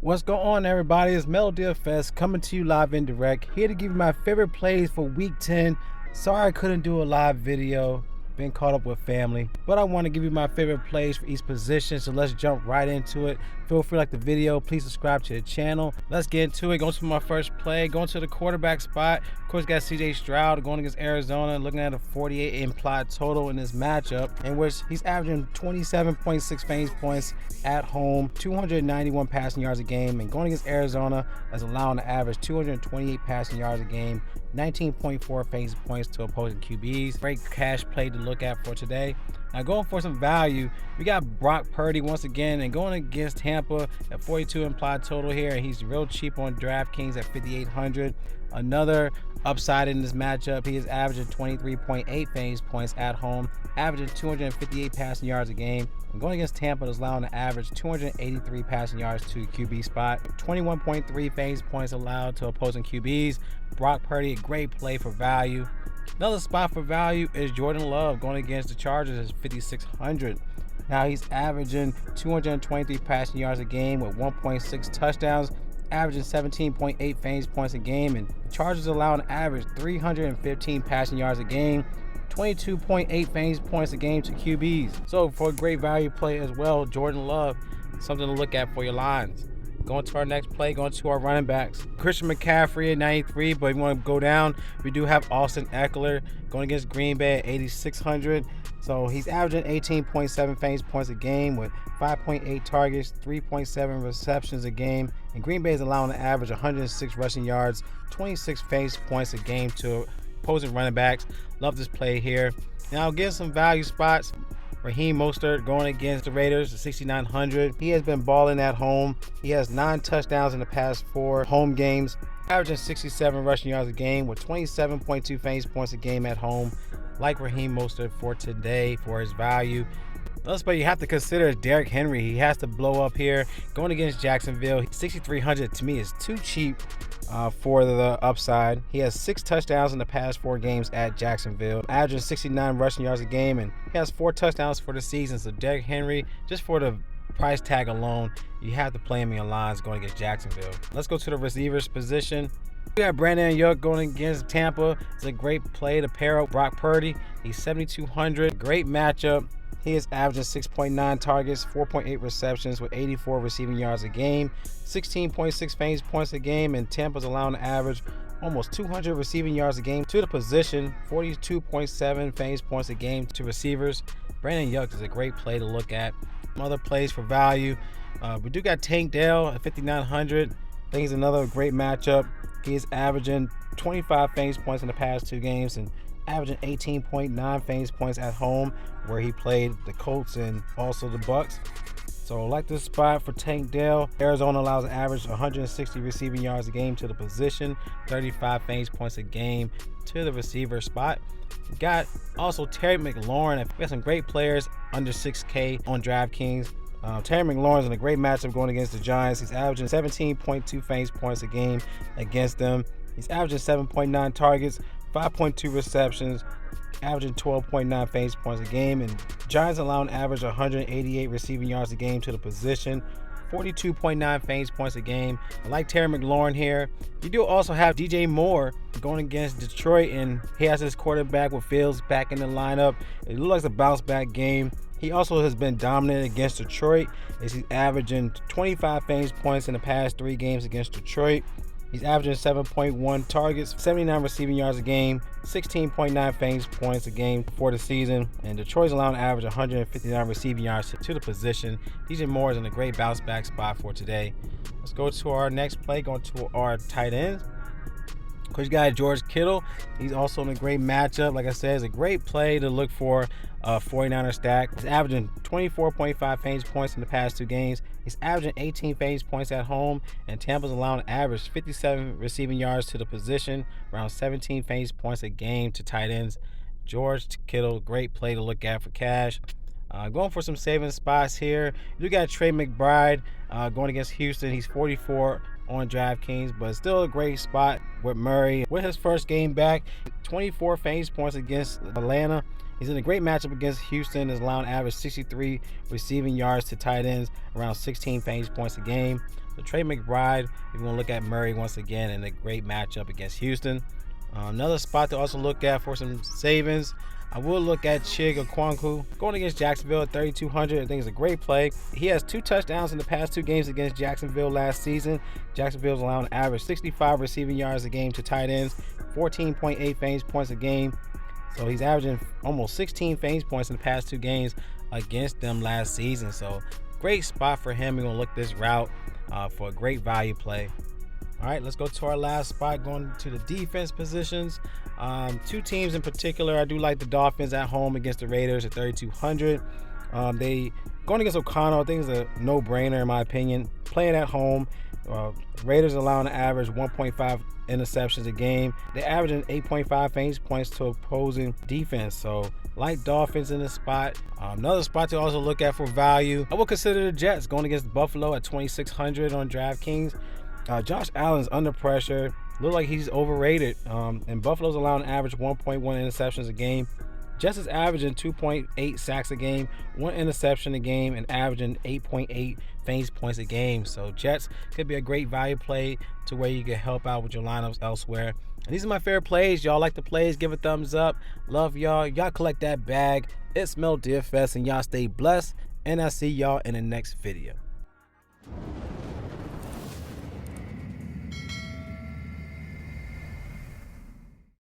What's going on, everybody? It's Melo DFS coming to you live and direct, here to give you my favorite plays for week 10. Sorry I couldn't do a live video, been caught up with family, but I want to give you my favorite plays for each position, so let's jump right into it. Feel free to like the video, please subscribe to the channel. Let's get into it. Going to my first play, going to the quarterback spot. Of course, got CJ Stroud going against Arizona, looking at a 48 implied total in this matchup, in which he's averaging 27.6 fantasy points at home, 291 passing yards a game, and going against Arizona is allowing to average 228 passing yards a game, 19.4 fantasy points to opposing QBs. Great cash play to look at for today. Now going for some value, we got Brock Purdy once again, and going against Tampa at 42 implied total here, and he's real cheap on DraftKings at 5,800. Another upside in this matchup, he is averaging 23.8 fantasy points at home, averaging 258 passing yards a game, and going against Tampa is allowing to average 283 passing yards to the QB spot, 21.3 fantasy points allowed to opposing QBs. Brock Purdy, a great play for value. Another spot for value is Jordan Love going against the Chargers at 5,600. Now he's averaging 223 passing yards a game with 1.6 touchdowns, averaging 17.8 fantasy points a game, and the Chargers allow an average 315 passing yards a game, 22.8 fantasy points a game to QBs. So for a great value play as well, Jordan Love, something to look at for your lines. Going to our next play, going to our running backs. Christian McCaffrey at 93, but if you want to go down, we do have Austin Eckler going against Green Bay at 8,600. So he's averaging 18.7 fantasy points a game with 5.8 targets, 3.7 receptions a game. And Green Bay is allowing to average 106 rushing yards, 26 fantasy points a game to opposing running backs. Love this play here. Now getting some value spots. Raheem Mostert going against the Raiders at 6,900. He has been balling at home. He has 9 touchdowns in the past 4 home games, averaging 67 rushing yards a game with 27.2 fantasy points a game at home. Like Raheem Mostert for today for his value. Another spot you have to consider is Derrick Henry. He has to blow up here. Going against Jacksonville, 6,300 to me is too cheap for the upside. He has 6 touchdowns in the past 4 games at Jacksonville, averaging 69 rushing yards a game, and he has 4 touchdowns for the season. So Derrick Henry, just for the price tag alone, you have to play him in your lines going against Jacksonville. Let's go to the receivers position. We got Brandon Ayuk going against Tampa. It's a great play to pair up Brock Purdy. He's 7,200. Great matchup. He is averaging 6.9 targets, 4.8 receptions with 84 receiving yards a game, 16.6 fantasy points a game, and Tampa's allowing to average almost 200 receiving yards a game to the position, 42.7 fantasy points a game to receivers. Brandon Ayuk is a great play to look at. Other plays for value, we do got Tank Dell at 5,900. I think he's another great matchup. He is averaging 25 fantasy points in the past 2 games and averaging 18.9 fantasy points at home, where he played the Colts and also the Bucks. So I like this spot for Tank Dell. Arizona allows an average 160 receiving yards a game to the position, 35 fantasy points a game to the receiver spot. We got also Terry McLaurin. We got some great players under 6K on DraftKings. Terry McLaurin's in a great matchup going against the Giants. He's averaging 17.2 fantasy points a game against them. He's averaging 7.9 targets, 5.2 receptions, averaging 12.9 fantasy points a game, and Giants allowing average 188 receiving yards a game to the position, 42.9 fantasy points a game. I like Terry McLaurin here. You do also have DJ Moore going against Detroit, and he has his quarterback with Fields back in the lineup. It looks like a bounce back game. He also has been dominant against Detroit, as he's averaging 25 fantasy points in the past 3 games against Detroit. He's averaging 7.1 targets, 79 receiving yards a game, 16.9 fantasy points a game for the season. And Detroit's allowing to average 159 receiving yards to the position. DJ Moore is in a great bounce back spot for today. Let's go to our next play, going to our tight ends. Of course, you got George Kittle. He's also in a great matchup. Like I said, it's a great play to look for 49er stack. He's averaging 24.5 fantasy points in the past 2 games. He's averaging 18 fantasy points at home, and Tampa's allowing an average 57 receiving yards to the position, around 17 fantasy points a game to tight ends. George Kittle, great play to look at for cash. Going for some saving spots here. You got Trey McBride going against Houston. He's 44 on DraftKings, but still a great spot with Murray. With his first game back, 24 fantasy points against Atlanta. He's in a great matchup against Houston. Is allowing average 63 receiving yards to tight ends, around 16 fantasy points a game. So Trey McBride, if you want to look at Murray once again in a great matchup against Houston. Another spot to also look at for some savings, I will look at Chig Okonkwo going against Jacksonville at 3,200. I think it's a great play. He has 2 touchdowns in the past 2 games against Jacksonville last season. Jacksonville's allowing an average 65 receiving yards a game to tight ends, 14.8 fantasy points a game. So he's averaging almost 16 fantasy points in the past 2 games against them last season. So great spot for him. We're going to look this route for a great value play. All right, let's go to our last spot, going to the defense positions. 2 teams in particular. I do like the Dolphins at home against the Raiders at 3,200. They going against O'Connell, I think is a no-brainer in my opinion. Playing at home, Raiders allowing an average 1.5 interceptions a game. They're averaging 8.5 fantasy points to opposing defense. So like Dolphins in this spot. Another spot to also look at for value, I will consider the Jets going against Buffalo at 2,600 on DraftKings. Josh Allen's under pressure. Look like he's overrated. And Buffalo's allowing an average 1.1 interceptions a game. Jets is averaging 2.8 sacks a game, 1 interception a game, and averaging 8.8 fantasy points a game. So Jets could be a great value play to where you can help out with your lineups elsewhere. And these are my favorite plays. Y'all like the plays? Give a thumbs up. Love y'all. Y'all collect that bag. It's Mel DFS, and y'all stay blessed. And I'll see y'all in the next video.